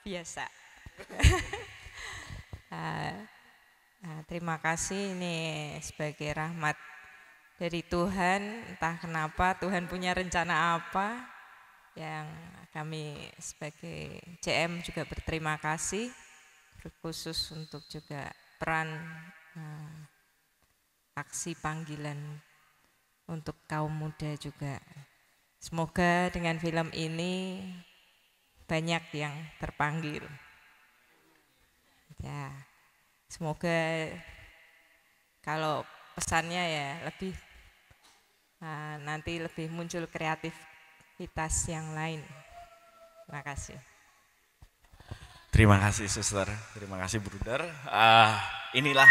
biasa. Terima kasih, ini sebagai rahmat dari Tuhan. Entah kenapa Tuhan punya rencana apa, yang kami sebagai CM juga berterima kasih, khusus untuk juga peran aksi panggilan untuk kaum muda juga. Semoga dengan film ini banyak yang terpanggil. Ya, semoga kalau pesannya ya lebih nanti lebih muncul kreativitas yang lain. Terima kasih. Terima kasih Suster, terima kasih Bruder. Inilah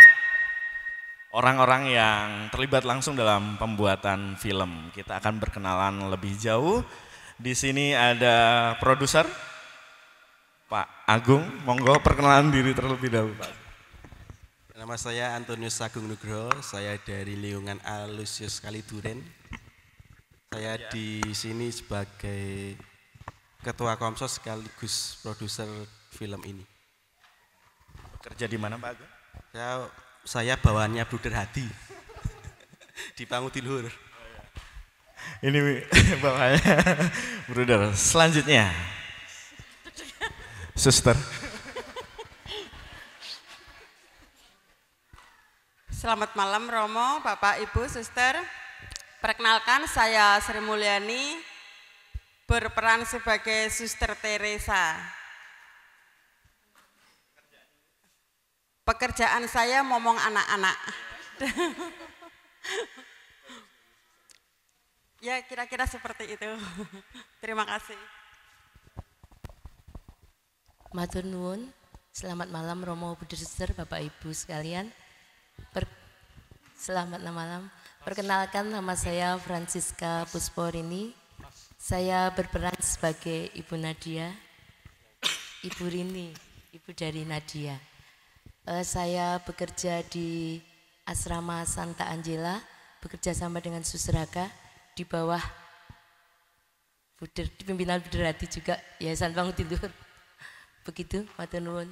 orang-orang yang terlibat langsung dalam pembuatan film. Kita akan berkenalan lebih jauh. Di sini ada produser Pak Agung. Monggo perkenalan diri terlebih dahulu, Pak. Nama saya Antonius Agung Nugroho. Saya dari lingkungan Alusius Kaliduren. Saya di sini sebagai Ketua Komsos sekaligus produser film ini. Kerja di mana Pak Agung? Saya bawaannya Bruder Hadi di Pangutiluhur. Ini bawahnya Bruder. Selanjutnya Suster. Selamat malam Romo, Bapak, Ibu, Suster. Perkenalkan, saya Sri Mulyani, berperan sebagai Suster Teresa. Pekerjaan saya ngomong anak-anak. Ya, kira-kira seperti itu. Terima kasih. Matur nuwun. Selamat malam Romo, Budi Suster, Bapak Ibu sekalian. Selamat malam. Perkenalkan, nama saya Francisca Pusporini. Saya berperan sebagai Ibu Nadia, Ibu Rini, Ibu dari Nadia. Saya bekerja di Asrama Santa Angela, bekerja sama dengan Suster Haka di bawah di pimpinan Bruder Hadi juga, Yayasan Pangutiluhur. Begitu, matur nuwun.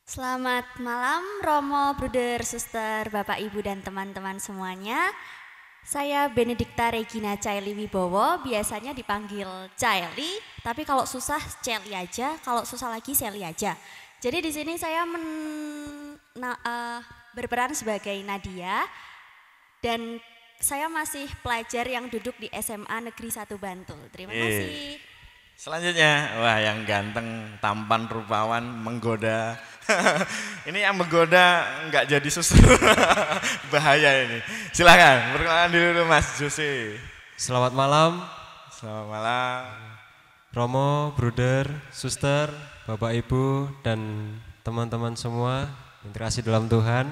Selamat malam Romo, Bruder, Suster, Bapak, Ibu, dan teman-teman semuanya. Saya Benedikta Regina Caili Wibowo, biasanya dipanggil Caili, tapi kalau susah Celi aja, kalau susah lagi Seli aja. Jadi di sini saya berperan sebagai Nadia, dan saya masih pelajar yang duduk di SMA Negeri 1 Bantul. Terima kasih. Selanjutnya, wah yang ganteng, tampan, rupawan, menggoda. Ini yang menggoda nggak jadi suster. Bahaya ini. Silakan, perkenalan dulu Mas Jose. Selamat malam. Selamat malam. Romo, Bruder, Suster, Bapak Ibu, dan teman-teman semua yang terkasih dalam Tuhan.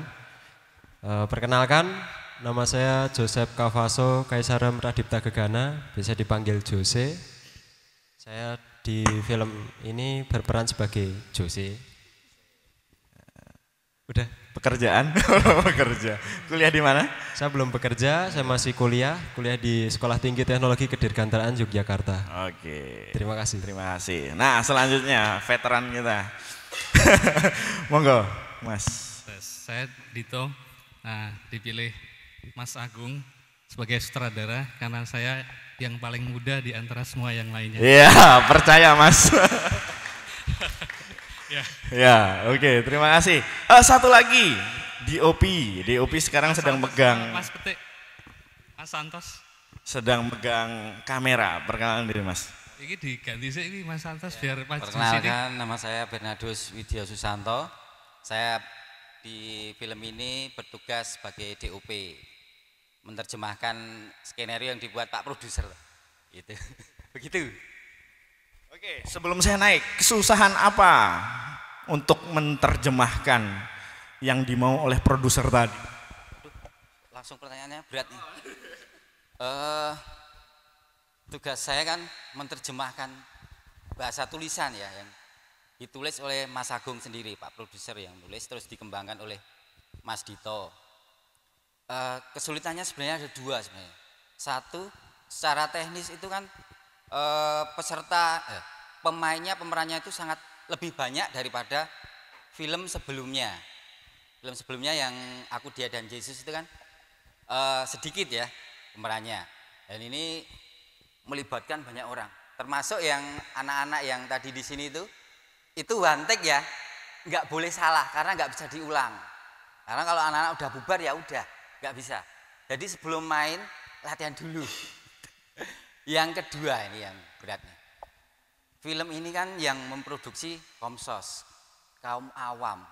Perkenalkan, nama saya Joseph Kavaso Kaisaram Radipta Gegana, bisa dipanggil Jose. Saya di film ini berperan sebagai Jose. Udah. Pekerjaan? Bekerja. Kuliah di mana? Saya belum bekerja, saya masih kuliah di Sekolah Tinggi Teknologi Kedirgantaraan Yogyakarta. Oke. Terima kasih. Terima kasih. Nah, selanjutnya veteran kita. Monggo, Mas. Saya Dito. Nah, dipilih Mas Agung sebagai sutradara karena saya yang paling muda di antara semua yang lainnya. Iya, percaya Mas. Ya. Ya, oke, terima kasih. Satu lagi, DOP sekarang sedang megang. Mas Petik, Mas Santos. Sedang megang kamera, perkenalan diri Mas. Ini diganti sih ini Mas Santos biar maju sini. Perkenalkan, nama saya Bernardus Widya Susanto. Saya di film ini bertugas sebagai DOP. Menerjemahkan skenario yang dibuat Pak Produser. Gitu. Begitu. Oke, sebelum saya naik, kesusahan apa untuk menerjemahkan yang dimau oleh produser tadi? Langsung pertanyaannya berat nih. Tugas saya kan menerjemahkan bahasa tulisan ya, yang ditulis oleh Mas Agung sendiri, Pak Produser yang tulis, terus dikembangkan oleh Mas Dito. Kesulitannya sebenarnya ada dua sebenarnya. Satu, secara teknis itu kan pemerannya itu sangat lebih banyak daripada film sebelumnya. Film sebelumnya yang Aku, Dia, dan Yesus itu kan sedikit ya pemerannya. Dan ini melibatkan banyak orang. Termasuk yang anak-anak yang tadi di sini itu one take ya, nggak boleh salah karena nggak bisa diulang. Karena kalau anak-anak udah bubar ya udah, nggak bisa. Jadi sebelum main latihan dulu. Yang kedua ini yang beratnya. Film ini kan yang memproduksi Komsos, kaum awam.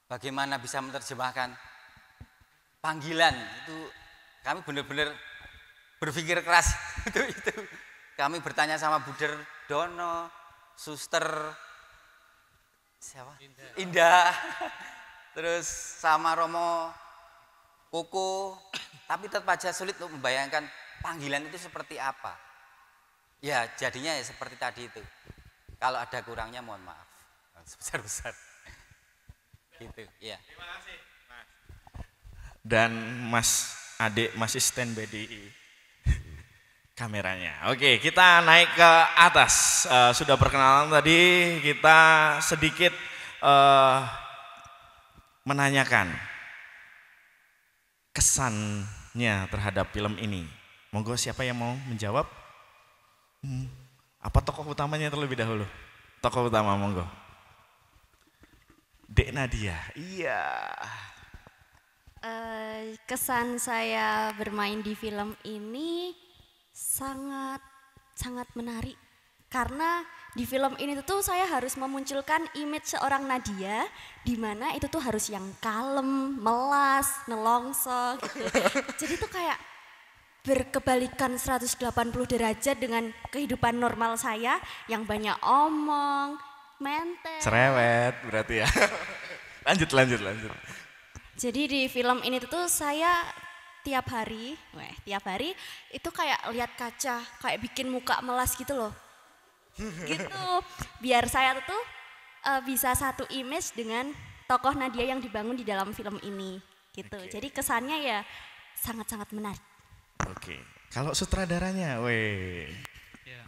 Bagaimana bisa menerjemahkan panggilan itu, kami benar-benar berpikir keras itu. Kami bertanya sama Buder Dono, Suster siapa? Indah. Terus sama Romo Koko, tapi tetap aja sulit untuk membayangkan panggilan itu seperti apa. Ya jadinya ya seperti tadi itu. Kalau ada kurangnya mohon maaf sebesar-besar. Gitu ya. Terima kasih Mas. Dan Mas Ade masih standby di kameranya. Oke, kita naik ke atas. Sudah perkenalan tadi, kita sedikit menanyakan kesannya terhadap film ini. Monggo siapa yang mau menjawab? Apa tokoh utamanya terlebih dahulu? Tokoh utama monggo. Dek Nadia. Iya. Kesan saya bermain di film ini sangat menarik. Karena di film ini tuh saya harus memunculkan image seorang Nadia, di mana itu tuh harus yang kalem, melas, nelongso gitu. Jadi tuh kayak berkebalikan 180 derajat dengan kehidupan normal saya yang banyak omong, menter. Cerewet berarti ya. Lanjut. Jadi di film ini tuh saya tiap hari itu kayak lihat kaca, kayak bikin muka melas gitu loh. Gitu, biar saya tuh bisa satu image dengan tokoh Nadia yang dibangun di dalam film ini gitu. Jadi kesannya ya sangat menarik. Oke, kalau sutradaranya, Ya,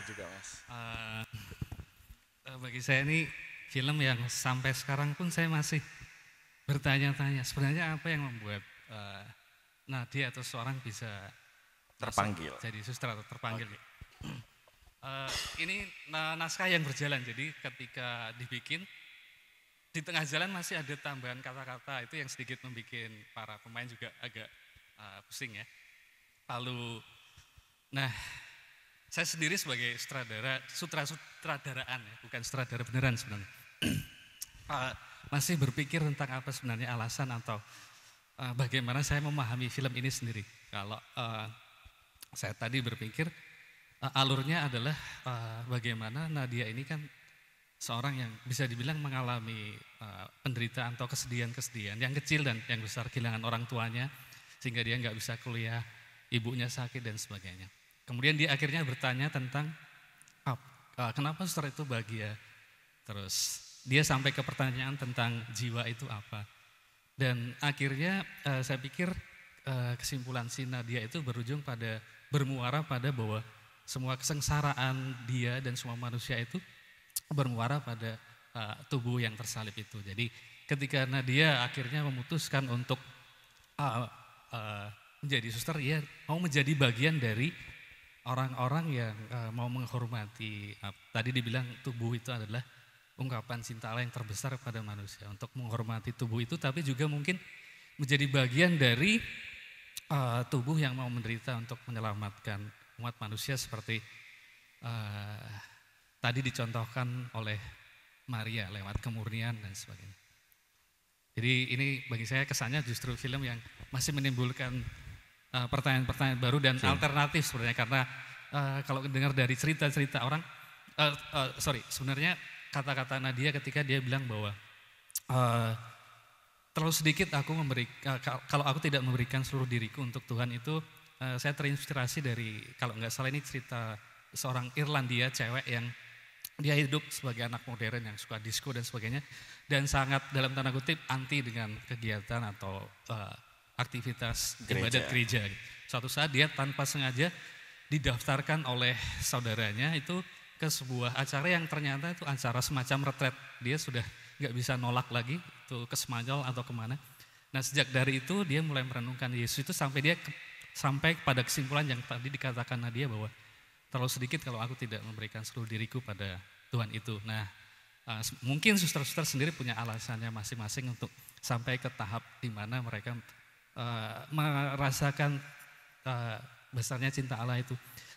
juga Mas. Bagi saya ini film yang sampai sekarang pun saya masih bertanya-tanya sebenarnya apa yang membuat Nadia atau seorang bisa Terpanggil. jadi suster atau terpanggil. Ini naskah yang berjalan, jadi ketika dibikin di tengah jalan masih ada tambahan kata-kata itu yang sedikit membuat para pemain juga agak pusing ya. Lalu, nah saya sendiri sebagai sutradaraan ya, bukan sutradara beneran sebenarnya. Masih berpikir tentang apa sebenarnya alasan atau bagaimana saya memahami film ini sendiri. Kalau saya tadi berpikir alurnya adalah bagaimana Nadia ini kan seorang yang bisa dibilang mengalami penderitaan atau kesedihan-kesedihan yang kecil dan yang besar, kehilangan orang tuanya sehingga dia nggak bisa kuliah, ibunya sakit dan sebagainya. Kemudian dia akhirnya bertanya tentang kenapa suster itu bahagia. Terus dia sampai ke pertanyaan tentang jiwa itu apa. Dan akhirnya saya pikir kesimpulan si Nadia itu bermuara pada bahwa semua kesengsaraan dia dan semua manusia itu bermuara pada tubuh yang tersalib itu. Jadi ketika Nadia akhirnya memutuskan untuk menjadi suster, ia mau menjadi bagian dari orang-orang yang mau menghormati. Tadi dibilang tubuh itu adalah ungkapan cinta Allah yang terbesar kepada manusia. Untuk menghormati tubuh itu, tapi juga mungkin menjadi bagian dari tubuh yang mau menderita untuk menyelamatkan umat manusia seperti tadi dicontohkan oleh Maria lewat kemurnian dan sebagainya. Jadi ini bagi saya kesannya justru film yang masih menimbulkan pertanyaan-pertanyaan baru dan alternatif sebenarnya, karena kalau dengar dari cerita-cerita orang, sebenarnya kata-kata Nadia ketika dia bilang bahwa terlalu sedikit aku kalau aku tidak memberikan seluruh diriku untuk Tuhan itu. Saya terinspirasi dari, kalau nggak salah ini cerita seorang Irlandia cewek yang dia hidup sebagai anak modern yang suka disco dan sebagainya, dan sangat dalam tanda kutip anti dengan kegiatan atau aktivitas ibadat gereja. Suatu saat dia tanpa sengaja didaftarkan oleh saudaranya itu ke sebuah acara yang ternyata itu acara semacam retret. Dia sudah nggak bisa nolak lagi itu ke Semanyol atau kemana. Nah sejak dari itu dia mulai merenungkan Yesus itu sampai pada kesimpulan yang tadi dikatakan Nadia bahwa terlalu sedikit kalau aku tidak memberikan seluruh diriku pada Tuhan itu. Nah mungkin suster-suster sendiri punya alasannya masing-masing untuk sampai ke tahap di mana mereka merasakan besarnya cinta Allah itu.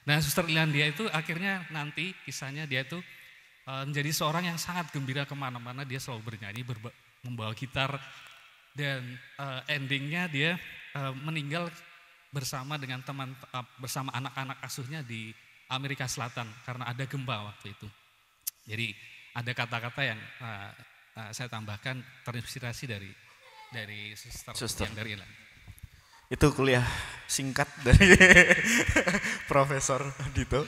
Nah Suster Iliandia itu akhirnya nanti kisahnya dia itu menjadi seorang yang sangat gembira kemana-mana, dia selalu bernyanyi, membawa gitar, dan endingnya dia meninggal bersama dengan bersama anak-anak asuhnya di Amerika Selatan karena ada gempa waktu itu. Jadi ada kata-kata yang saya tambahkan terinspirasi dari suster yang dari Ilan. Itu kuliah singkat dari Profesor Dito.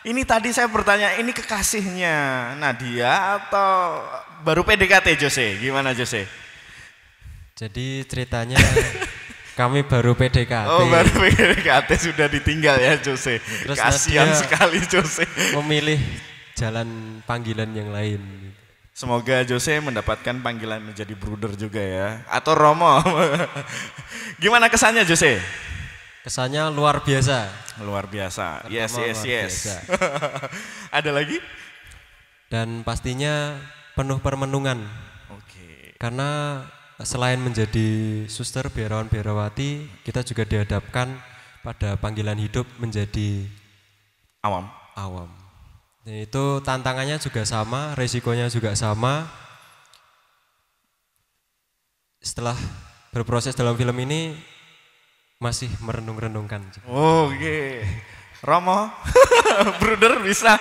Ini tadi saya bertanya, ini kekasihnya Nadia atau baru PDKT Jose? Gimana Jose? Jadi ceritanya kami baru PDKT. Oh baru PDKT sudah ditinggal ya Jose. Terus kasihan Nadia sekali Jose. memilih jalan panggilan yang lain. Semoga Jose mendapatkan panggilan menjadi bruder juga ya. Atau Romo. Gimana kesannya Jose? Kesannya luar biasa. Luar biasa. Yes. Luar biasa. Ada lagi? Dan pastinya penuh permenungan. Oke. Karena selain menjadi suster biarawan biarawati, kita juga dihadapkan pada panggilan hidup menjadi awam. Dan itu tantangannya juga sama, resikonya juga sama. Setelah berproses dalam film ini masih merenung-renungkan. Oke. Romo, bruder bisa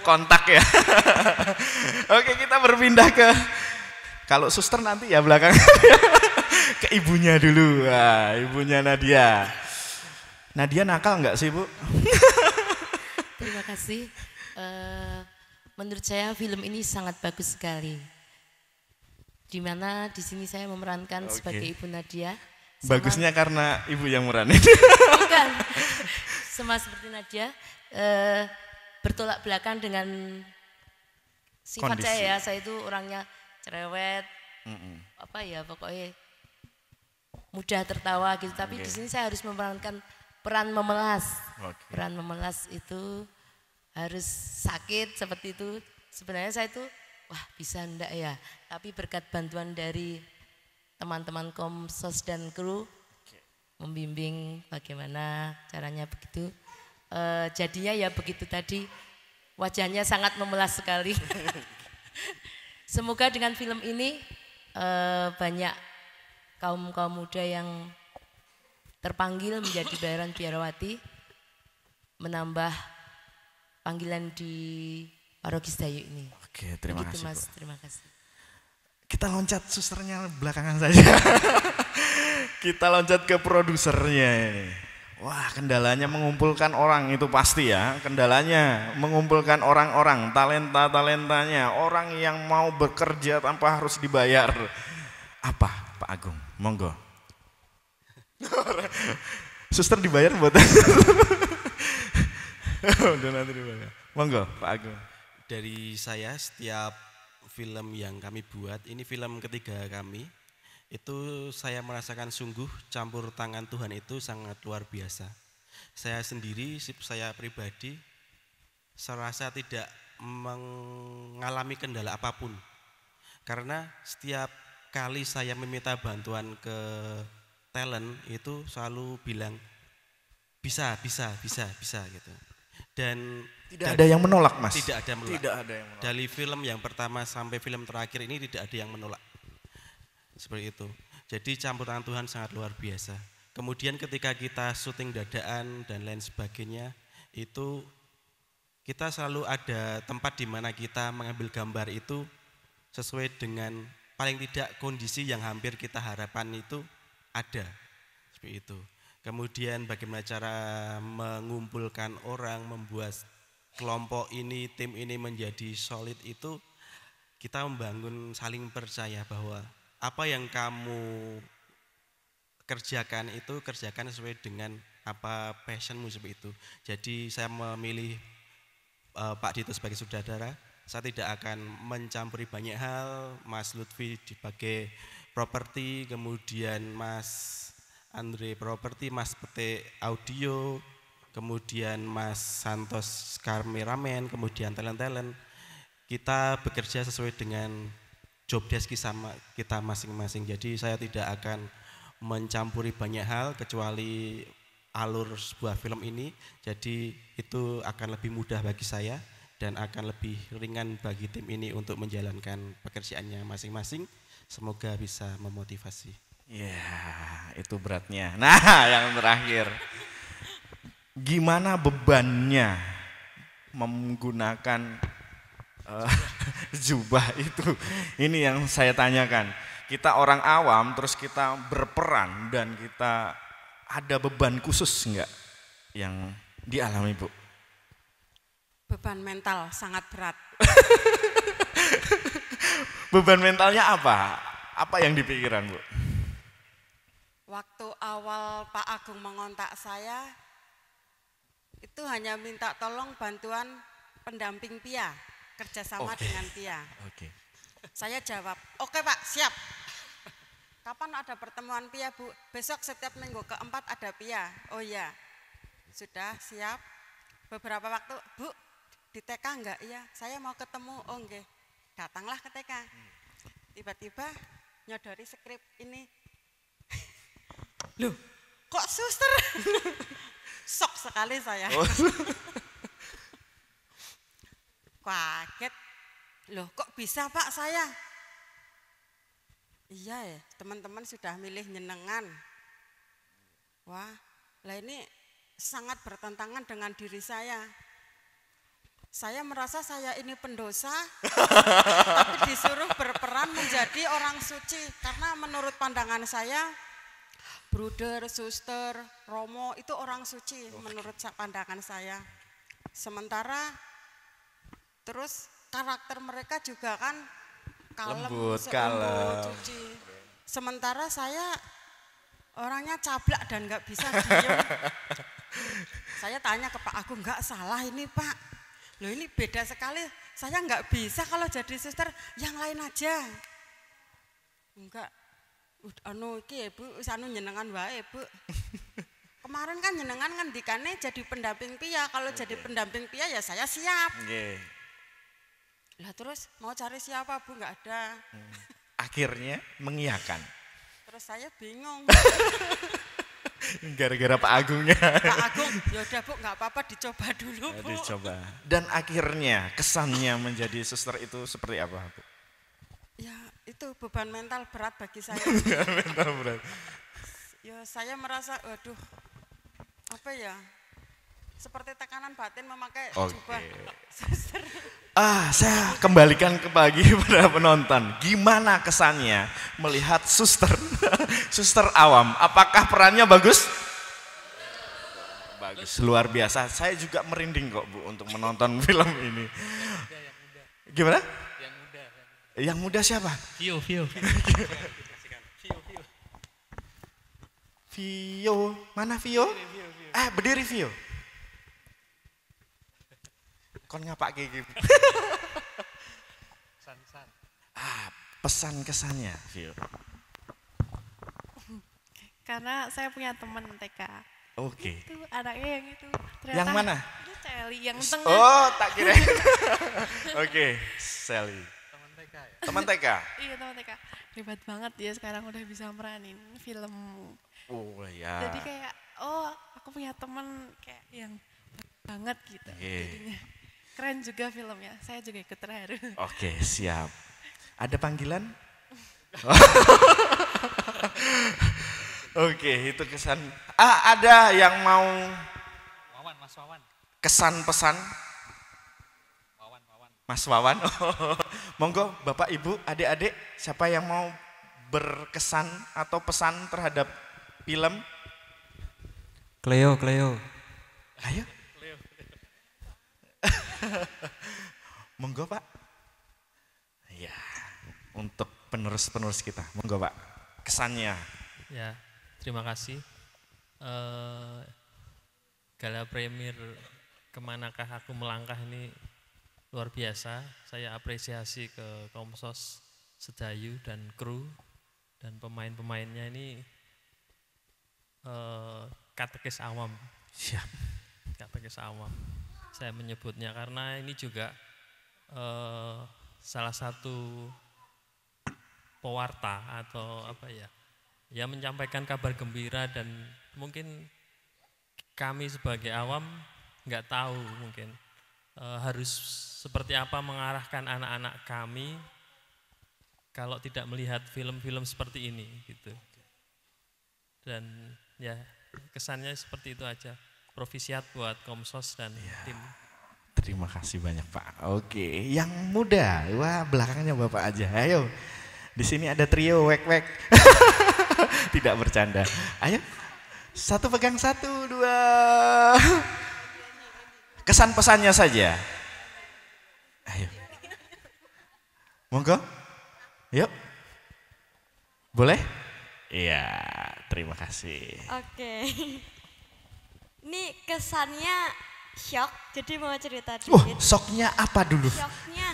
kontak ya. Oke, kita berpindah kalau suster nanti ya belakang ke ibunya dulu. Wah, ibunya Nadia. Nadia nakal nggak sih Bu? Terima kasih. Menurut saya film ini sangat bagus sekali. Di mana di sini saya memerankan sebagai Ibu Nadia. Bagusnya karena ibu yang meranin. Bukan. Sama seperti Nadia, bertolak belakang dengan sifat Kondisi. saya itu orangnya cerewet, pokoknya mudah tertawa gitu. Tapi di sini saya harus memerankan peran memelas. Peran memelas itu harus sakit seperti itu. Sebenarnya saya itu bisa enggak ya, tapi berkat bantuan dari teman-teman Komsos dan kru membimbing bagaimana caranya begitu. Jadinya ya begitu tadi, wajahnya sangat memelas sekali. Semoga dengan film ini banyak kaum muda yang terpanggil menjadi bayaran biarawati, menambah panggilan di Paroki Sedayu ini. Oke, terima Begitu, kasih Mas, Bu. terima kasih. Kita loncat susternya belakangan saja. Kita loncat ke produsernya ini. Wah, kendalanya mengumpulkan orang itu pasti ya. Kendalanya mengumpulkan orang-orang, talentanya, orang yang mau bekerja tanpa harus dibayar. Apa, Pak Agung? Monggo. Suster dibayar buat udah nanti dibayar. Monggo, Pak Agung. Dari saya setiap film yang kami buat, ini film ketiga kami, itu saya merasakan sungguh campur tangan Tuhan itu sangat luar biasa. Saya sendiri, saya pribadi, serasa tidak mengalami kendala apapun. Karena setiap kali saya meminta bantuan ke talent itu selalu bilang bisa gitu. Dan tidak ada yang menolak, Mas. Tidak ada yang menolak. Tidak ada yang menolak. Dari film yang pertama sampai film terakhir ini tidak ada yang menolak. Seperti itu. Jadi campur tangan Tuhan sangat luar biasa. Kemudian ketika kita syuting dadaan dan lain sebagainya, itu kita selalu ada tempat di mana kita mengambil gambar itu sesuai dengan paling tidak kondisi yang hampir kita harapkan itu ada. Seperti itu. Kemudian bagaimana cara mengumpulkan orang, membuat kelompok ini, tim ini menjadi solid itu kita membangun saling percaya bahwa apa yang kamu kerjakan itu kerjakan sesuai dengan apa passionmu seperti itu. Jadi saya memilih Pak Dito sebagai sutradara. Saya tidak akan mencampuri banyak hal, Mas Lutfi sebagai properti, kemudian Mas Andre properti, Mas Pete audio, kemudian Mas Santos kameramen, kemudian talent-talent. Kita bekerja sesuai dengan job desk kita masing-masing. Jadi saya tidak akan mencampuri banyak hal kecuali alur sebuah film ini. Jadi itu akan lebih mudah bagi saya dan akan lebih ringan bagi tim ini untuk menjalankan pekerjaannya masing-masing. Semoga bisa memotivasi. Ya, itu beratnya. Nah, yang terakhir. Gimana bebannya menggunakan jubah itu? Ini yang saya tanyakan. Kita orang awam terus kita berperan dan kita ada beban khusus enggak yang dialami, Bu? Beban mental sangat berat. Beban mentalnya apa? Apa yang dipikiran, Bu? Waktu awal Pak Agung mengontak saya, itu hanya minta tolong bantuan pendamping Pia, kerjasama dengan Pia. Saya jawab, oke Pak, siap. Kapan ada pertemuan Pia, Bu? Besok setiap minggu keempat ada Pia. Oh iya, sudah siap. Beberapa waktu, Bu, di TK enggak? Iya, saya mau ketemu. Oh enggak, datanglah ke TK. Tiba-tiba nyodori skrip ini. Loh, kok suster? Sok sekali saya. Kaget. Loh, kok bisa Pak saya? Iya ya, teman-teman sudah milih nyenengan. Wah, lah ini sangat bertentangan dengan diri saya. Saya merasa saya ini pendosa, tapi disuruh berperan menjadi orang suci. Karena menurut pandangan saya, bruder, suster, romo itu orang suci menurut pandangan saya. Sementara terus karakter mereka juga kan kalem, lembut, suci. Sementara saya orangnya cablak dan nggak bisa diem. Saya tanya ke Pak Agung, nggak salah ini Pak. Loh ini beda sekali, saya nggak bisa kalau jadi suster, yang lain aja. Enggak, anu iki Bu, anu nyenengan wae Bu. Kemarin kan nyenengan kan dikane jadi pendamping Pia, kalau jadi pendamping Pia ya saya siap. Lah terus mau cari siapa Bu, nggak ada. Akhirnya mengiyakan. Terus saya bingung. Gara-gara Pak Agungnya. Pak Agung, yaudah Bu, nggak apa-apa dicoba dulu Bu. Dicoba. Dan akhirnya kesannya menjadi suster itu seperti apa, Bu? Ya itu beban mental berat bagi saya. Mental berat. Ya saya merasa, waduh, apa ya? Seperti tekanan batin memakai jubah suster. Saya kembalikan bagi pada penonton. Gimana kesannya melihat suster, suster awam? Apakah perannya bagus? Bagus, luar biasa. Saya juga merinding kok Bu untuk menonton film ini. Gimana? Yang muda siapa? Vio. Vio, mana Vio? Berdiri Vio. Kon ngapak kayak gitu. Pesan kesannya, Vio. Karena saya punya teman TK. Oke. Itu anaknya yang itu. Ternyata Yang mana? Itu Celi yang tengah. Oh, tak kira. Oke, Sally. Teman TK ya? Teman TK? Iya, teman TK. Hebat banget dia sekarang udah bisa meranin film. Oh ya. Jadi kayak, oh aku punya teman kayak yang banget gitu. Jadinya. Keren juga filmnya, saya juga ikut terharu. Oke, siap. Ada panggilan? Oke, itu kesan. Ada yang mau Mas Wawan. Kesan pesan? Wawan. Mas Wawan. Monggo Bapak Ibu, adik-adik, siapa yang mau berkesan atau pesan terhadap film? Cleo. Ayo. Monggo Pak. Ya, untuk penerus-penerus kita. Monggo Pak, kesannya. Ya, terima kasih. Gala Premier Kemanakah Aku Melangkah ini luar biasa. Saya apresiasi ke Komsos Sedayu dan kru dan pemain-pemainnya ini katekis awam. Siap. Katekis awam. Saya menyebutnya karena ini juga salah satu pewarta atau apa ya, ya menyampaikan kabar gembira dan mungkin kami sebagai awam nggak tahu mungkin harus seperti apa mengarahkan anak-anak kami kalau tidak melihat film-film seperti ini gitu. Dan ya kesannya seperti itu aja. Provisiat buat Komsos dan tim. Terima kasih banyak Pak. Oke, yang muda, wah belakangnya Bapak aja. Ayo, di sini ada trio wek-wek. Tidak bercanda. Ayo, satu pegang satu, dua. Kesan pesannya saja. Ayo, monggo. Yuk, boleh? Iya, terima kasih. Oke. Ini kesannya shock, jadi mau cerita dikit. Oh, shocknya apa dulu? Shocknya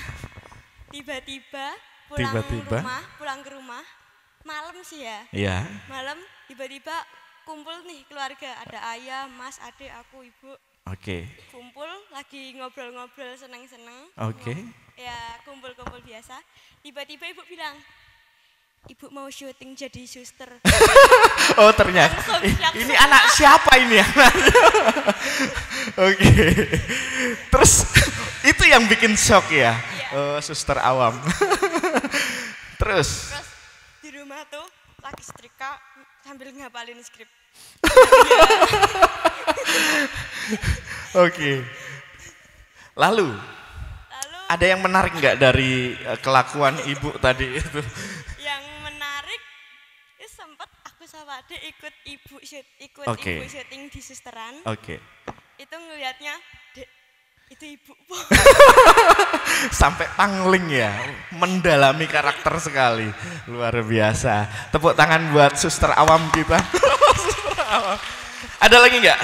tiba-tiba pulang ke rumah, malam sih ya. Iya. Malam tiba-tiba kumpul nih keluarga, ada ayah, mas, adik, aku, ibu. Oke. Kumpul lagi ngobrol-ngobrol seneng-seneng. Oke. Ya kumpul-kumpul biasa. Tiba-tiba ibu bilang, ibu mau syuting jadi suster. Oh ternyata ini anak siapa ini anaknya? Oke. Terus itu yang bikin shock ya, suster awam. Terus di rumah tuh lagi setrika sambil ngapalin skrip. Oke. Lalu ada yang menarik nggak dari kelakuan ibu tadi itu? Yang menarik, sempat aku sama adik ikut ibu syuting di susteran. Oke. Itu ngelihatnya, Dek, itu ibu. Sampai pangling ya, mendalami karakter sekali, luar biasa. Tepuk tangan buat suster awam kita. Ada lagi nggak?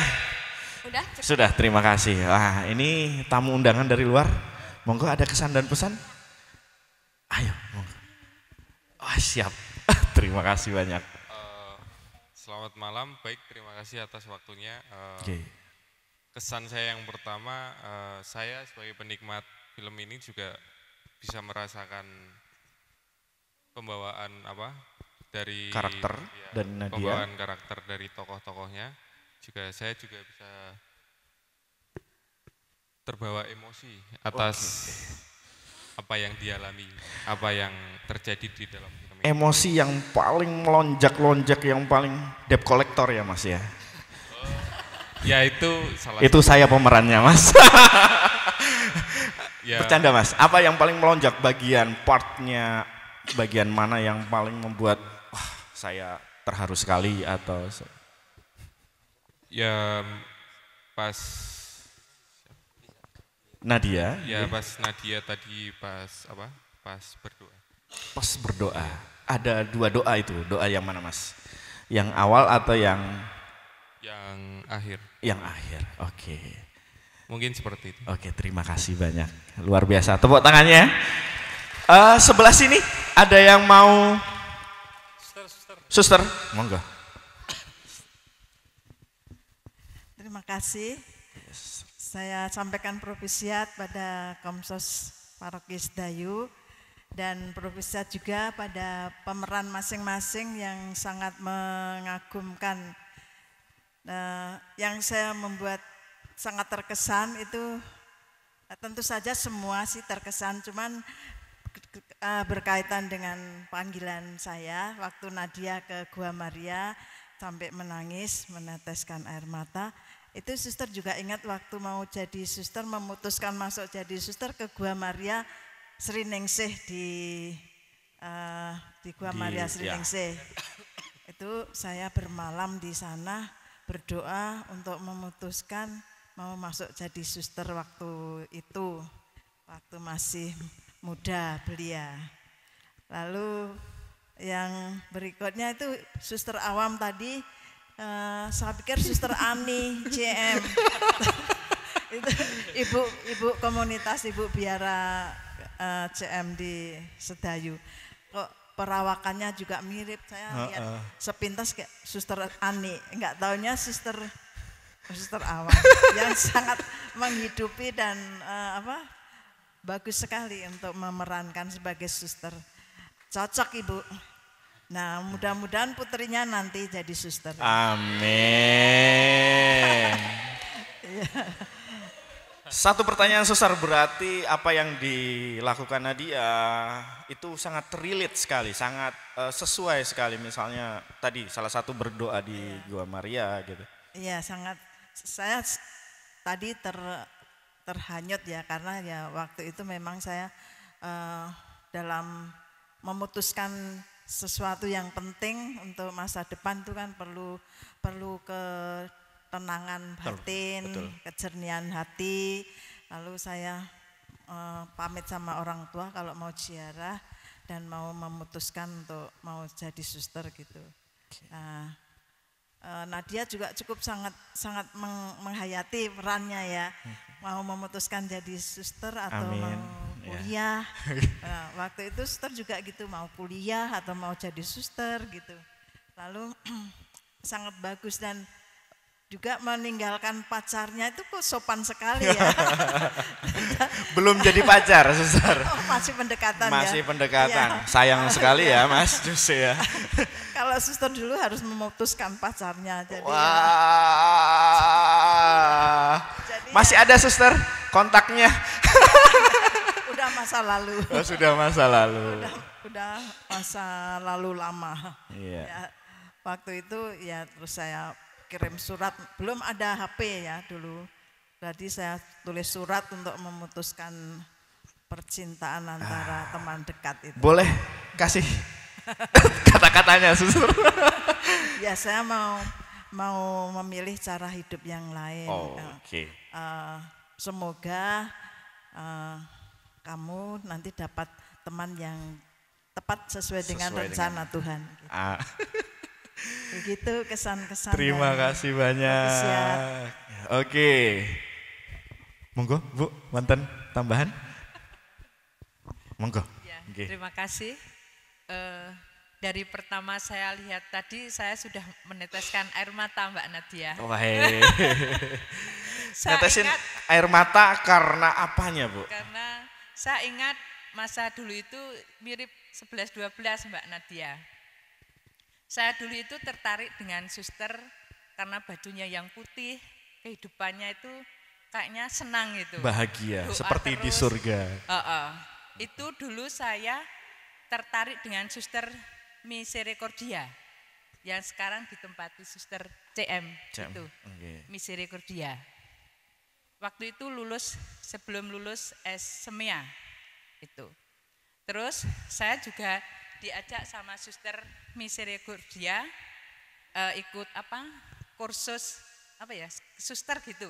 Udah. Sudah, terima kasih. Wah, ini tamu undangan dari luar. Monggo ada kesan dan pesan? Ayo, monggo. Oh, siap. Terima kasih banyak. Selamat malam, baik terima kasih atas waktunya. Okay. Kesan saya yang pertama, saya sebagai penikmat film ini juga bisa merasakan pembawaan dari karakter dan Nadia. Pembawaan karakter dari tokoh-tokohnya. Saya juga bisa terbawa emosi atas apa yang dialami, apa yang terjadi di dalam film ini. Emosi yang paling melonjak-lonjak, yang paling debt collector ya Mas ya? Ya itu salah. Itu saya pemerannya Mas. Ya. Bercanda Mas, apa yang paling melonjak, bagian partnya, bagian mana yang paling membuat saya terharu sekali atau? Ya pas Nadia. Ya pas Nadia tadi pas berdoa. Pas berdoa. Ada dua doa itu. Doa yang mana Mas? Yang awal atau yang akhir? Yang akhir. Oke. Mungkin seperti itu. Oke, terima kasih banyak. Luar biasa. Tepuk tangannya. Sebelah sini ada yang mau? Suster, monggo. Terima kasih. Saya sampaikan provisiat pada Komsos Paroki Sedayu dan provisiat juga pada pemeran masing-masing yang sangat mengagumkan. Yang saya membuat sangat terkesan itu tentu saja semua sih terkesan, cuman berkaitan dengan panggilan saya waktu Nadia ke Gua Maria sampai menangis, meneteskan air mata. Itu suster juga ingat waktu mau jadi suster, memutuskan masuk jadi suster ke Gua Maria Sriningsih di Gua Maria Sriningsih. Itu saya bermalam di sana berdoa untuk memutuskan mau masuk jadi suster waktu itu, waktu masih muda belia. Lalu yang berikutnya itu suster awam tadi, Saya pikir Suster Ani JM. Itu ibu komunitas, ibu biara CM di Sedayu. Kok perawakannya juga mirip, saya lihat sepintas kayak Suster Ani, enggak taunya Suster Awan yang sangat menghidupi dan bagus sekali untuk memerankan sebagai suster. Cocok Ibu. Nah, mudah-mudahan putrinya nanti jadi suster. Amin. Satu pertanyaan Suster, berarti apa yang dilakukan Nadia itu sangat relate sekali, sangat sesuai sekali. Misalnya tadi salah satu berdoa di Gua Maria gitu. Iya, sangat. Saya tadi terhanyut ya, karena ya waktu itu memang saya dalam memutuskan sesuatu yang penting untuk masa depan itu kan perlu ketenangan batin, kejernihan hati. Lalu saya pamit sama orang tua kalau mau ziarah dan mau memutuskan untuk mau jadi suster gitu. Nah, Nadia juga cukup sangat menghayati perannya ya, mau memutuskan jadi suster atau mau kuliah. Nah, waktu itu suster juga gitu, mau kuliah atau mau jadi suster gitu. Lalu sangat bagus dan juga meninggalkan pacarnya itu kok sopan sekali ya. Belum jadi pacar, Suster. Oh, masih pendekatan ya. Masih pendekatan. Ya. Sayang sekali ya, Mas Jus ya. Kalau suster dulu harus memutuskan pacarnya. Jadi jadi masih ada Suster kontaknya? Udah masa lalu. Oh, sudah masa lalu. Udah masa lalu lama. Iya. Ya, waktu itu ya terus saya kirim surat, belum ada HP ya dulu. Jadi saya tulis surat untuk memutuskan percintaan antara teman dekat itu. Boleh kasih kata-katanya, Suster? Ya, saya mau memilih cara hidup yang lain. Oh, oke. Semoga kamu nanti dapat teman yang tepat sesuai dengan rencana Tuhan. Gitu. Begitu kesan-kesan. Terima kasih banyak. Oke. Monggo, Bu, wonten tambahan? Monggo. Ya, terima kasih. Dari pertama saya lihat tadi, saya sudah meneteskan air mata Mbak Nadia. Netesin air mata karena apanya, Bu? Karena saya ingat masa dulu itu mirip 11-12 Mbak Nadia. Saya dulu itu tertarik dengan suster karena bajunya yang putih, kehidupannya itu kayaknya senang gitu. Bahagia, doa seperti terus, di surga. Itu dulu saya tertarik dengan suster Misericordia yang sekarang ditempati suster CM. Itu, Misericordia. Waktu itu sebelum lulus SEMEA itu. Terus saya juga diajak sama suster Misericordia ikut kursus suster gitu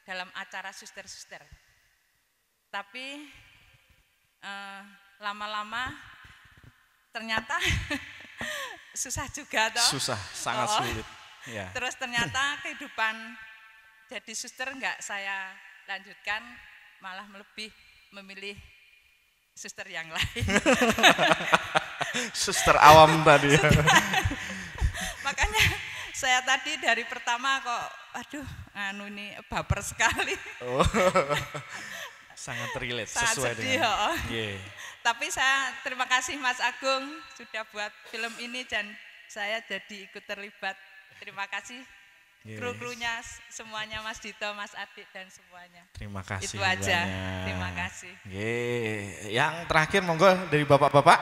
dalam acara suster-suster. Tapi lama-lama ternyata susah juga toh. Susah, sangat sulit. Ya. Terus ternyata kehidupan jadi suster enggak saya lanjutkan, malah lebih memilih suster yang lain. Suster awam tadi. Makanya saya tadi dari pertama kok, ini baper sekali. Oh, sangat relate, sesuai dengan. Tapi saya terima kasih Mas Agung sudah buat film ini dan saya jadi ikut terlibat. Terima kasih. Kru-krunya semuanya, Mas Dito, Mas Adik dan semuanya. Terima kasih. Itu aja. Banyak. Terima kasih. Yang terakhir monggo dari bapak-bapak.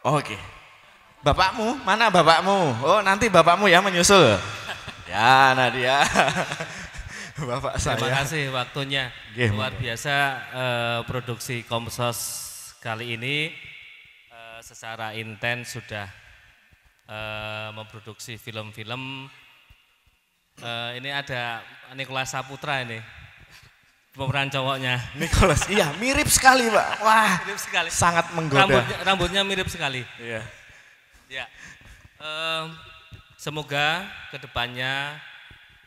Oke. Bapakmu, mana bapakmu? Oh, nanti bapakmu ya menyusul. Ya, Nadia. Bapak saya. Terima kasih waktunya. Luar biasa produksi Komsos kali ini secara intens sudah memproduksi film-film. Ini ada Nicholas Saputra ini, pemeran cowoknya. Nicholas, iya mirip sekali Pak. Wah, mirip sekali. Sangat menggoda. Rambutnya mirip sekali. Iya. Ya. semoga kedepannya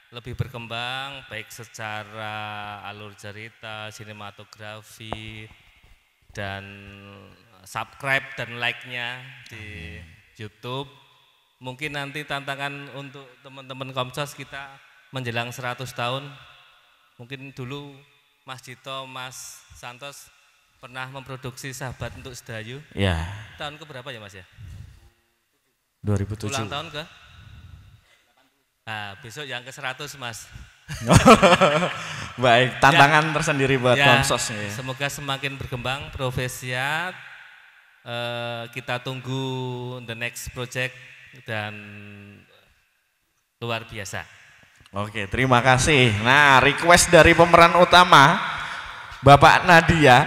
lebih berkembang baik secara alur cerita, sinematografi, dan subscribe dan like-nya di YouTube. Mungkin nanti tantangan untuk teman-teman Komsos kita menjelang 100 tahun. Mungkin dulu Mas Dito, Mas Santos pernah memproduksi Sahabat untuk Sedayu. Ya. Tahun ke berapa ya Mas ya? 2007. Ulang tahun ke? Nah, besok yang ke 100 Mas. Baik, tantangan tersendiri buat Komsos ya. Semoga semakin berkembang profesiat. Kita tunggu the next project dan luar biasa. Oke, terima kasih. Nah, request dari pemeran utama Bapak Nadia.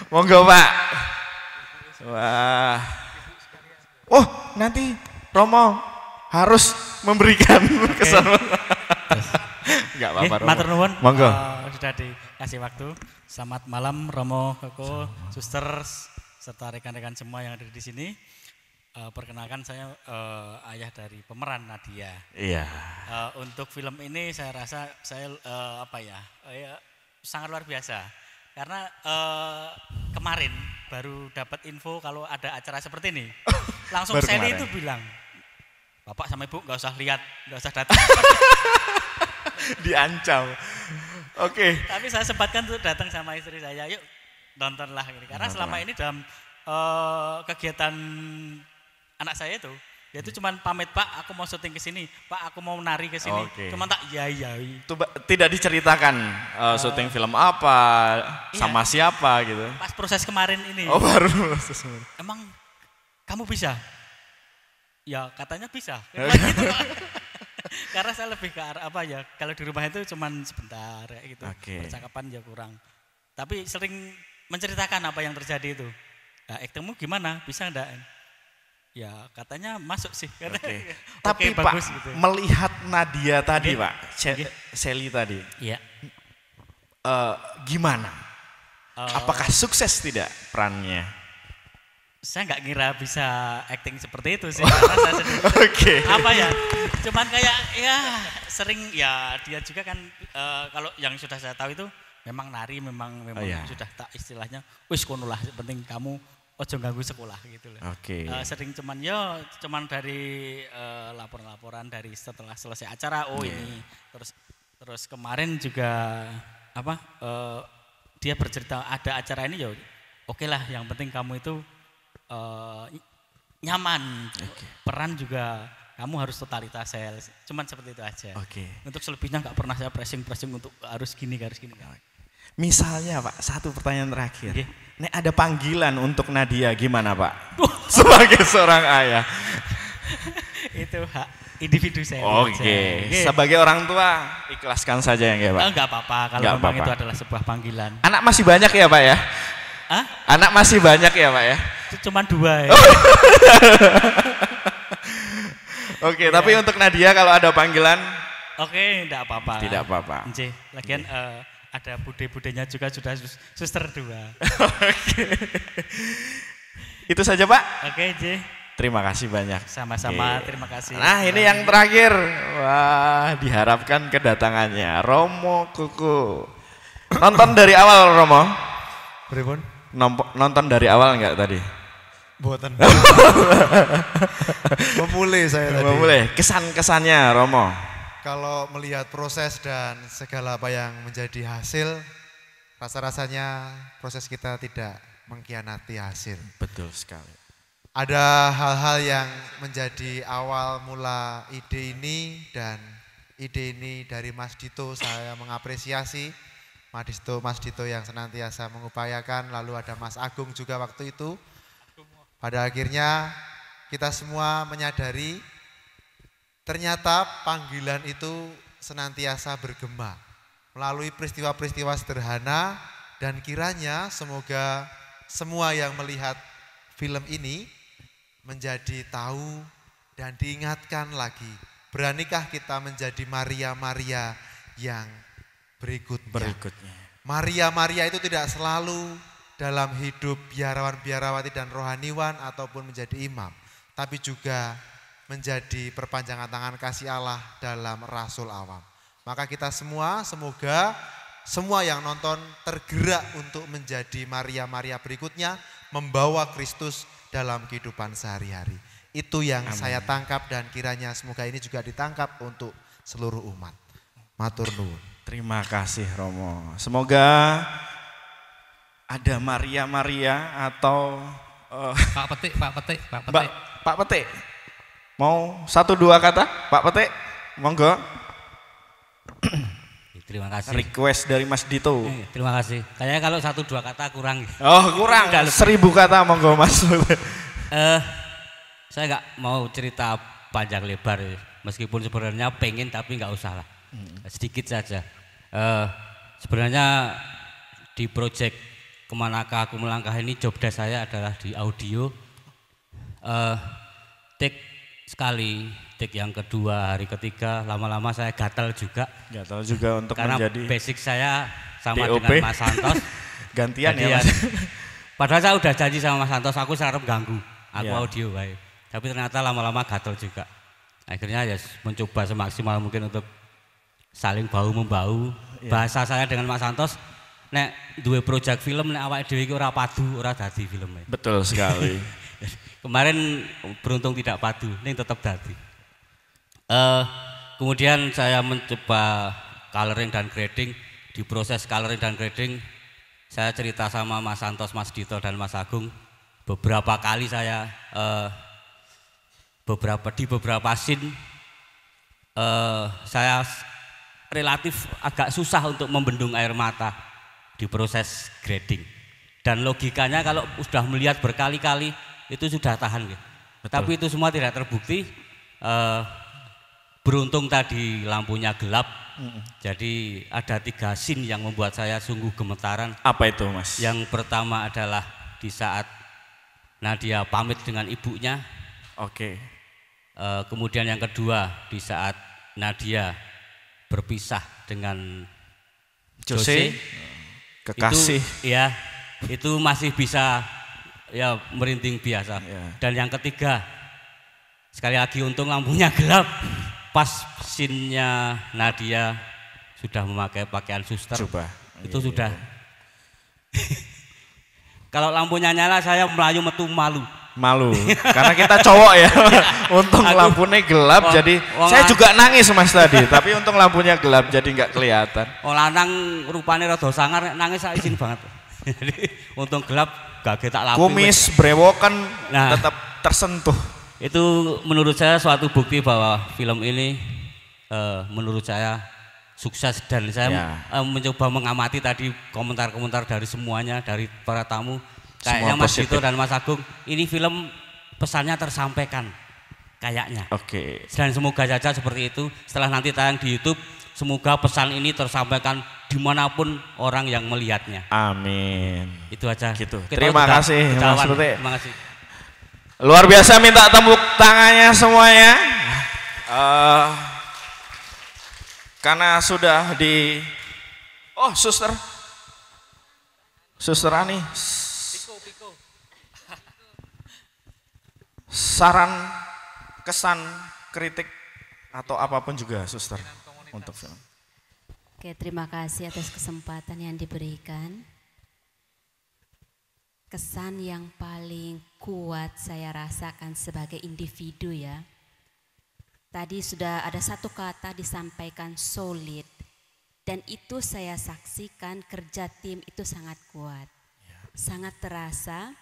Monggo Pak. Wah. Oh, nanti Romo harus memberikan kesan. Enggak apa-apa Romo. Matur nuwun. Monggo. Sudah dikasih waktu. Selamat malam Romo, Koko, Suster, serta rekan-rekan semua yang ada di sini. Perkenalkan saya ayah dari pemeran Nadia. Iya. Untuk film ini saya rasa saya sangat luar biasa. Karena kemarin baru dapat info kalau ada acara seperti ini. Langsung Sally itu bilang, Bapak sama Ibu nggak usah lihat, nggak usah datang. Diancam. Oke. Tapi saya sempatkan untuk datang sama istri saya, yuk nontonlah ini. Karena selama ini dalam kegiatan anak saya itu, yaitu cuman pamit Pak, aku mau syuting ke sini, Pak aku mau nari ke sini, cuman tak yai. Itu tidak diceritakan syuting film apa, sama siapa gitu. Pas proses kemarin ini. Oh baru proses kemarin. Emang kamu bisa? Ya katanya bisa. Gitu, Pak. Karena saya lebih ke arah kalau di rumah itu cuman sebentar gitu. Percakapan ya kurang. Tapi sering menceritakan apa yang terjadi itu. Nah, aktingmu gimana? Bisa enggak? Ya katanya masuk sih. Tapi Pak, bagus, gitu. Melihat Nadia tadi Pak, Sally tadi. Iya. Gimana? Apakah sukses tidak perannya? Saya nggak ngira bisa acting seperti itu sih. Karena saya cuman kayak sering dia juga kan kalau yang sudah saya tahu itu memang nari, memang sudah tak istilahnya wis kono lah, penting kamu ojo ganggu sekolah gitu loh. Sering cuman dari laporan-laporan dari setelah selesai acara ini terus kemarin juga dia bercerita ada acara ini ya oke lah, yang penting kamu itu nyaman. Peran juga kamu harus totalitas sales. Cuman seperti itu aja. Untuk selebihnya nggak pernah saya pressing untuk harus gini. Misalnya Pak, satu pertanyaan terakhir. Nek ada panggilan untuk Nadia gimana Pak? Sebagai seorang ayah. Itu hak individu saya. Sebagai orang tua ikhlaskan saja ya Pak? Enggak apa-apa kalau memang itu adalah sebuah panggilan. Anak masih banyak ya Pak ya? Anak masih banyak ya Pak ya? Cuman 2 ya. Tapi untuk Nadia kalau ada panggilan? Enggak apa-apa. Tidak apa-apa. Lagian ada bude-budenya juga sudah suster 2. Itu saja Pak? Terima kasih banyak. Sama-sama, terima kasih. Nah ini yang terakhir. Wah, diharapkan kedatangannya Romo Kuku. Nonton dari awal Romo? Pripun? Nonton dari awal enggak tadi? Buatan. Memulai saya tadi. Memulai. Kesan-kesannya Romo? Kalau melihat proses dan segala apa yang menjadi hasil, rasa-rasanya proses kita tidak mengkhianati hasil. Betul sekali. Ada hal-hal yang menjadi awal mula ide ini, dan ide ini dari Mas Dito saya mengapresiasi. Mas Dito yang senantiasa mengupayakan, lalu ada Mas Agung juga waktu itu. Pada akhirnya kita semua menyadari ternyata panggilan itu senantiasa bergema melalui peristiwa-peristiwa sederhana, dan kiranya semoga semua yang melihat film ini menjadi tahu dan diingatkan lagi, beranikah kita menjadi Maria-Maria yang berikutnya. Maria-Maria itu tidak selalu dalam hidup biarawan-biarawati dan rohaniwan ataupun menjadi imam, tapi juga menjadi perpanjangan tangan kasih Allah dalam Rasul Awam. Maka kita semua semoga semua yang nonton tergerak untuk menjadi Maria-Maria berikutnya, membawa Kristus dalam kehidupan sehari-hari. Itu yang saya tangkap dan kiranya semoga ini juga ditangkap untuk seluruh umat. Matur nuwun. Terima kasih Romo. Semoga ada Maria-Maria atau Pak Petik. Pak Petik. Mau 1-2 kata Pak Petik? Monggo. Terima kasih. Request dari Mas Dito. Terima kasih. Kayaknya kalau 1-2 kata kurang. Oh kurang, 1000 kata monggo Mas. Saya nggak mau cerita panjang lebar, meskipun sebenarnya pengen tapi nggak usah lah. Sedikit saja. Sebenarnya di proyek Kemanakah Aku Melangkah ini job desk saya adalah di audio. Take sekali, take yang kedua, hari ketiga, lama-lama saya gatal juga. Gatal juga untuk karena menjadi basic saya sama DOP. dengan Mas Santos. Gantian ya Mas. Padahal saya udah janji sama Mas Santos, aku sarap ganggu, aku Ya. audio baik. Tapi ternyata lama-lama gatal juga. Akhirnya ya mencoba semaksimal mungkin untuk saling bahu-membahu. Ya. Bahasa saya dengan Mas Santos, nek duwe project film nek awake dhewe iki ora padu, ora dadi filmnya. Betul sekali. Kemarin beruntung tidak padu, ini tetap dadi. Kemudian saya mencoba coloring dan grading. Di proses coloring dan grading, saya cerita sama Mas Santos, Mas Dito dan Mas Agung. Beberapa kali saya beberapa scene saya relatif agak susah untuk membendung air mata di proses grading. Dan logikanya kalau sudah melihat berkali-kali itu sudah tahan. Tapi itu semua tidak terbukti. Beruntung tadi lampunya gelap. Jadi ada 3 scene yang membuat saya sungguh gemetaran. Apa itu Mas? Yang pertama adalah di saat Nadia pamit dengan ibunya. Oke. Kemudian yang kedua di saat Nadia berpisah dengan Jose. Kekasih. Itu, ya, itu masih bisa ya merinding biasa. Dan yang ketiga, sekali lagi untung lampunya gelap. Pas scene-nya Nadia sudah memakai pakaian suster. Coba. Itu sudah. Kalau lampunya nyala saya melayu metu malu. Malu, karena kita cowok ya. Untung lampunya gelap, jadi saya juga nangis Mas tadi. Tapi untung lampunya gelap, jadi nggak kelihatan. Oh lanang rupanya rada sangar, nangis saya izin banget. Jadi untung gelap, gak tak lapi. Kumis brewokan tetap tersentuh. Itu menurut saya suatu bukti bahwa film ini menurut saya sukses. Dan saya mencoba mengamati tadi komentar-komentar dari semuanya, dari para tamu. Kayaknya Mas Dito dan Mas Agung, ini film pesannya tersampaikan kayaknya. Oke. Dan semoga saja seperti itu. Setelah nanti tayang di YouTube, semoga pesan ini tersampaikan dimanapun orang yang melihatnya. Amin. Itu aja. Gitu. Kita Terima kasih Mas Putih. Terima kasih. Luar biasa, minta tepuk tangannya semuanya. Karena sudah di Suster Ani. Saran, kesan, kritik atau apapun juga Suster untuk film. Oke, terima kasih atas kesempatan yang diberikan. Kesan yang paling kuat saya rasakan sebagai individu ya. Tadi sudah ada satu kata disampaikan solid. Dan itu saya saksikan kerja tim itu sangat kuat. Sangat terasa.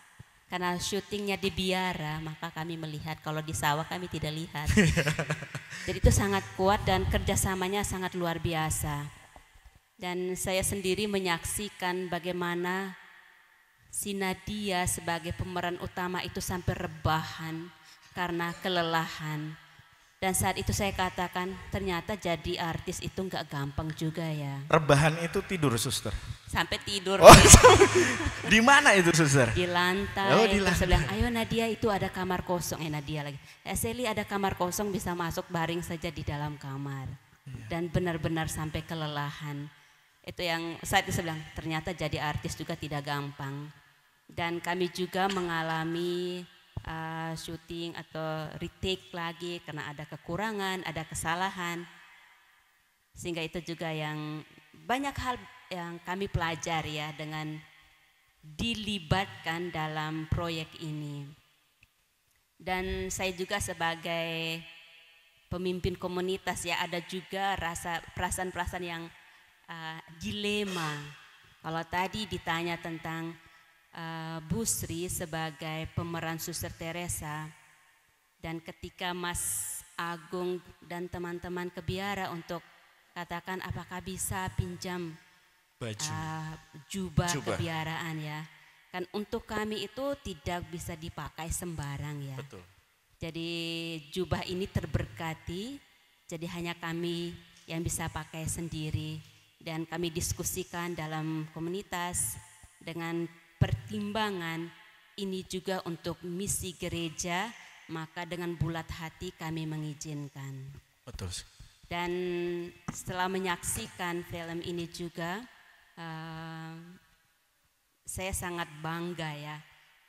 Karena syutingnya di biara, maka kami melihat, kalau di sawah kami tidak lihat. Jadi itu sangat kuat dan kerjasamanya sangat luar biasa. Dan saya sendiri menyaksikan bagaimana si Nadia sebagai pemeran utama itu sampai rebahan karena kelelahan. Dan saat itu saya katakan ternyata jadi artis itu nggak gampang juga ya. Rebahan itu tidur Suster? Sampai tidur. Di mana itu Suster? Di lantai. Oh, di Terus lantai. saya bilang, ayo Nadia itu ada kamar kosong. Nadia lagi. Seli ada kamar kosong bisa masuk baring saja di dalam kamar. Dan benar-benar sampai kelelahan. Itu yang saat itu saya bilang ternyata jadi artis juga tidak gampang. Dan kami juga mengalami syuting atau retake lagi karena ada kekurangan, ada kesalahan. Sehingga itu juga yang banyak hal yang kami pelajari ya dengan dilibatkan dalam proyek ini. Dan saya juga sebagai pemimpin komunitas ya ada juga perasaan-perasaan yang dilema. Kalau tadi ditanya tentang Bu Sri sebagai pemeran Suster Teresa, dan ketika Mas Agung dan teman-teman kebiara untuk katakan apakah bisa pinjam baju jubah kebiaraan ya, kan untuk kami itu tidak bisa dipakai sembarang ya. Betul. Jadi jubah ini terberkati, jadi hanya kami yang bisa pakai sendiri, dan kami diskusikan dalam komunitas dengan pertimbangan ini juga untuk misi gereja, maka dengan bulat hati kami mengizinkan. Betul. Dan setelah menyaksikan film ini juga, saya sangat bangga ya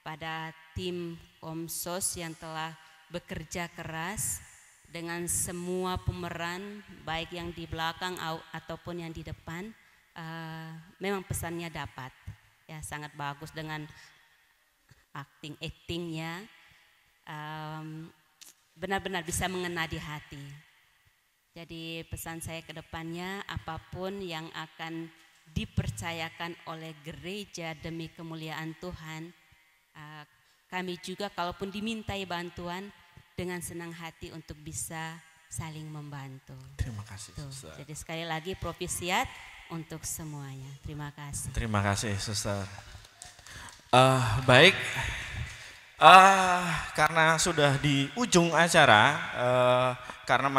pada tim Komsos yang telah bekerja keras dengan semua pemeran baik yang di belakang ataupun yang di depan. Memang pesannya dapat ya, sangat bagus dengan actingnya, benar-benar bisa mengena di hati. Jadi pesan saya ke depannya, apapun yang akan dipercayakan oleh gereja demi kemuliaan Tuhan, kami juga kalaupun dimintai bantuan dengan senang hati untuk bisa saling membantu. Terima kasih. Jadi sekali lagi propisiat untuk semuanya. Terima kasih. Terima kasih Suster. Baik, karena sudah di ujung acara, karena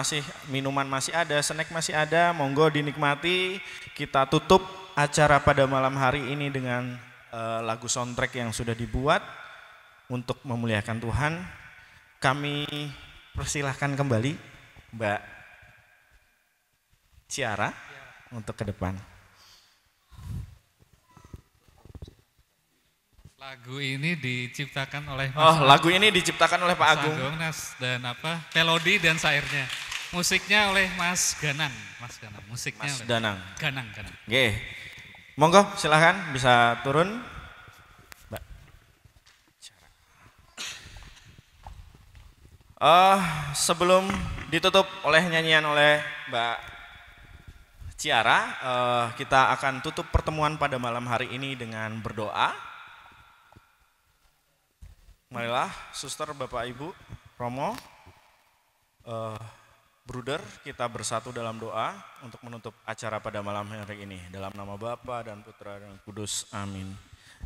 minuman masih ada, snack masih ada, monggo dinikmati. Kita tutup acara pada malam hari ini dengan lagu soundtrack yang sudah dibuat untuk memuliakan Tuhan. Kami persilahkan kembali Mbak Ciara untuk ke depan. Lagu ini diciptakan oleh lagu ini diciptakan oleh Pak Agung. Dan melodi dan syairnya. Musiknya oleh Mas Ganang. Musiknya Mas Danang. Ganang. Oke. Monggo silahkan bisa turun. Mbak. Sebelum ditutup oleh nyanyian oleh Mbak Ciara, kita akan tutup pertemuan pada malam hari ini dengan berdoa. Marilah Suster, Bapak, Ibu, Romo, Bruder, kita bersatu dalam doa untuk menutup acara pada malam hari ini. Dalam nama Bapa dan Putra dan Kudus, amin.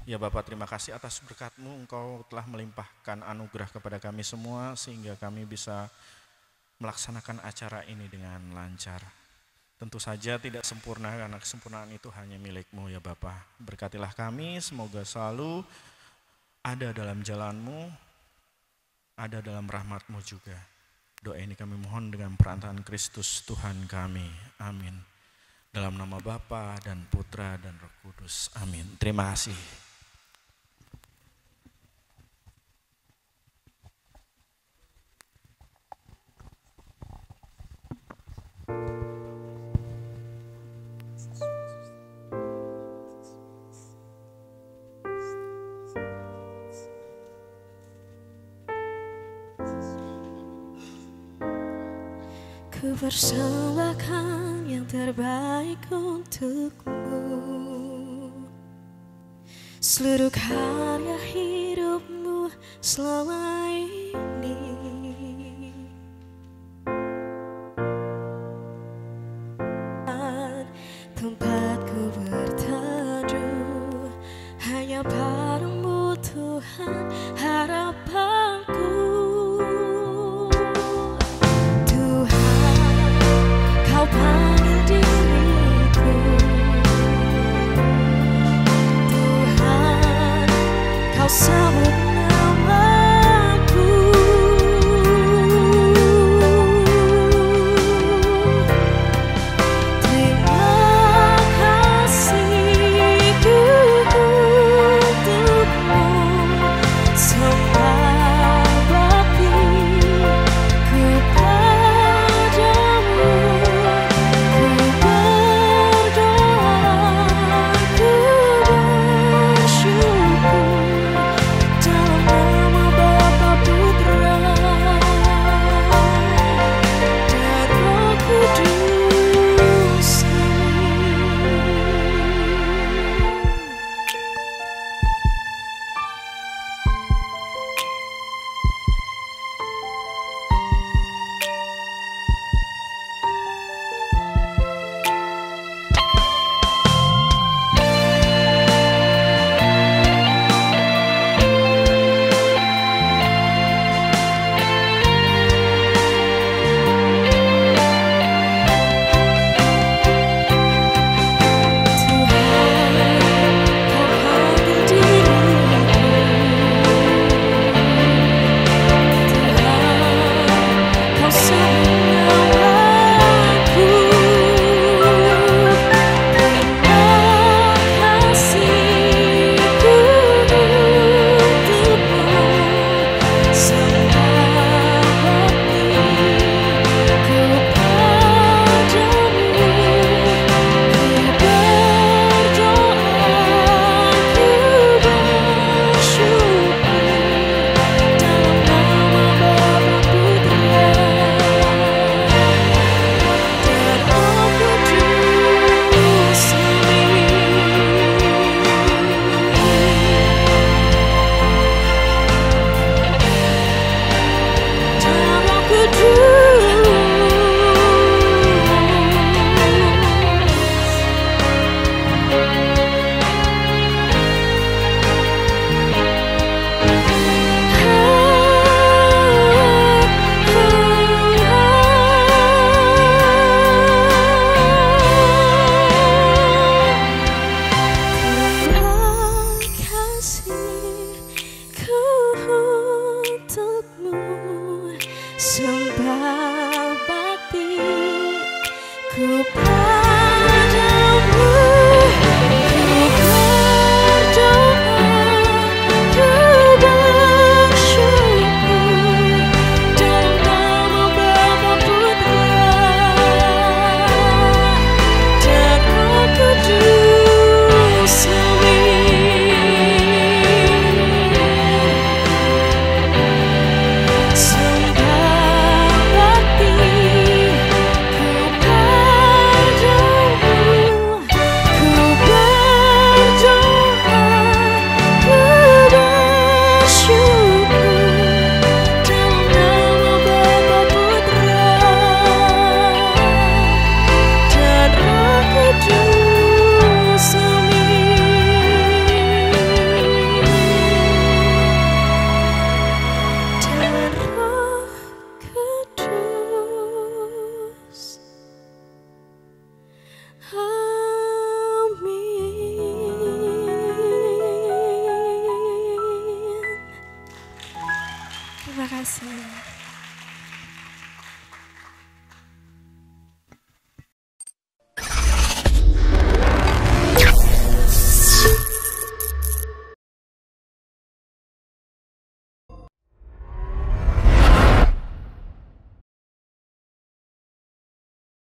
Ya Bapa, terima kasih atas berkat-Mu, Engkau telah melimpahkan anugerah kepada kami semua sehingga kami bisa melaksanakan acara ini dengan lancar. Tentu saja tidak sempurna karena kesempurnaan itu hanya milik-Mu ya Bapa. Berkatilah kami, semoga selalu ada dalam jalan-Mu, ada dalam rahmat-Mu juga. Doa ini kami mohon dengan perantaraan Kristus Tuhan kami. Amin. Dalam nama Bapa dan Putra dan Roh Kudus. Amin. Terima kasih. Ku persembahkan yang terbaik untukmu, seluruh karya hidupmu selama ini. Tempatku berteduh hanya padamu Tuhan, harapanku. Kau panggil diriku, Tuhan, Kau semua.